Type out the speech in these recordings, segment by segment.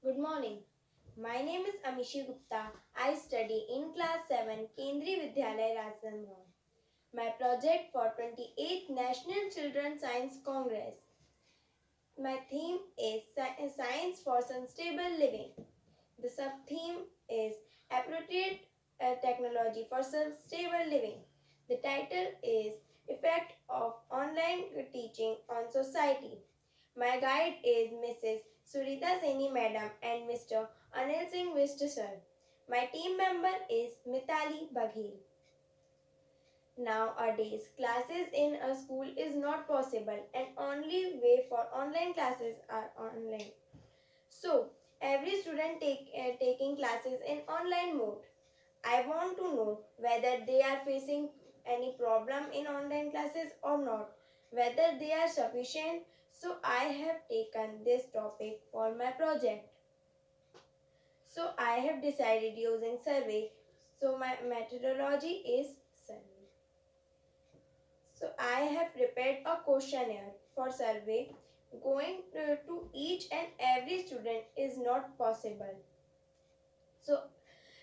Good morning. My name is Amishi Gupta. I study in class 7 Kendriya Vidyalaya Rajasthan. My project for 28th National Children Science Congress. My theme is Science for Sustainable Living. The sub-theme is Appropriate Technology for Sustainable Living. The title is Effect of Online Teaching on Society. My guide is Mrs. Surita Saini Madam and Mr. Anil Singh Mr. Sir. My team member is Mitali Baghel. Nowadays, classes in a school is not possible and only way for online classes are online. So, every student taking classes in online mode. I want to know whether they are facing any problem in online classes or not, whether they are sufficient. So, I have taken this topic for my project. So, I have decided using survey. So, my methodology is survey. So, I have prepared a questionnaire for survey. Going to each and every student is not possible.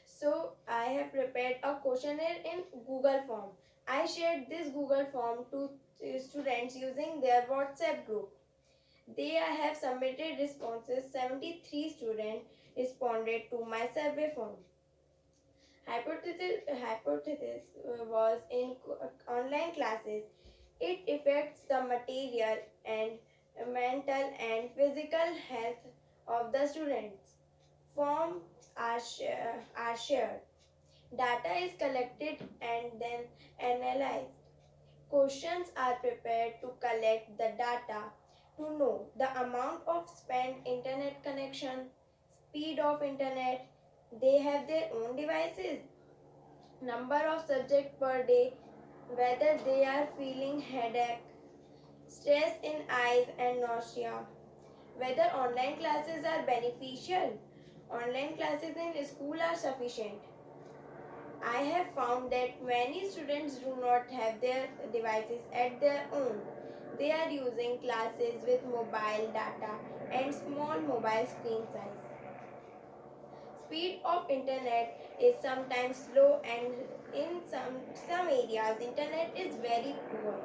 So I have prepared a questionnaire in Google form. I shared this Google form to students using their WhatsApp group. They have submitted responses. 73 students responded to my survey form. Hypothesis was in online classes. It affects the material and mental and physical health of the students. Forms are shared. Data is collected and then analyzed. Questions are prepared to collect the data to know the amount of spent internet connection, speed of internet, they have their own devices, number of subjects per day, whether they are feeling headache, stress in eyes and nausea, whether online classes are beneficial, online classes in school are sufficient. I have found that many students do not have their devices at their own. They are using classes with mobile data and small mobile screen size. Speed of internet is sometimes slow and in some areas internet is very poor.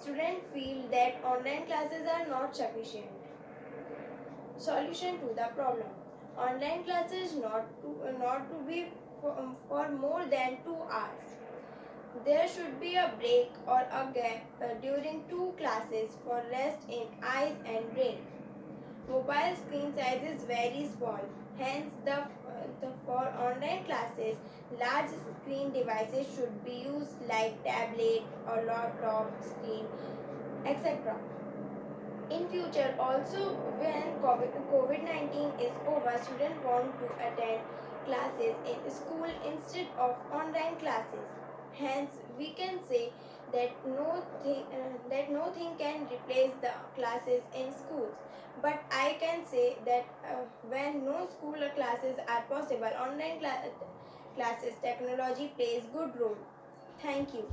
Students feel that online classes are not sufficient. Solution to the problem. Online classes not to be for more than 2 hours. There should be a break or a gap during two classes for rest in eyes and brain. Mobile screen size is very small. Hence, for online classes, large screen devices should be used like tablet or laptop screen, etc. In future, also when COVID-19 is over, students want to attend classes in school instead of online classes. Hence, we can say that nothing can replace the classes in schools. But I can say that when no school classes are possible, online classes technology plays good role. Thank you.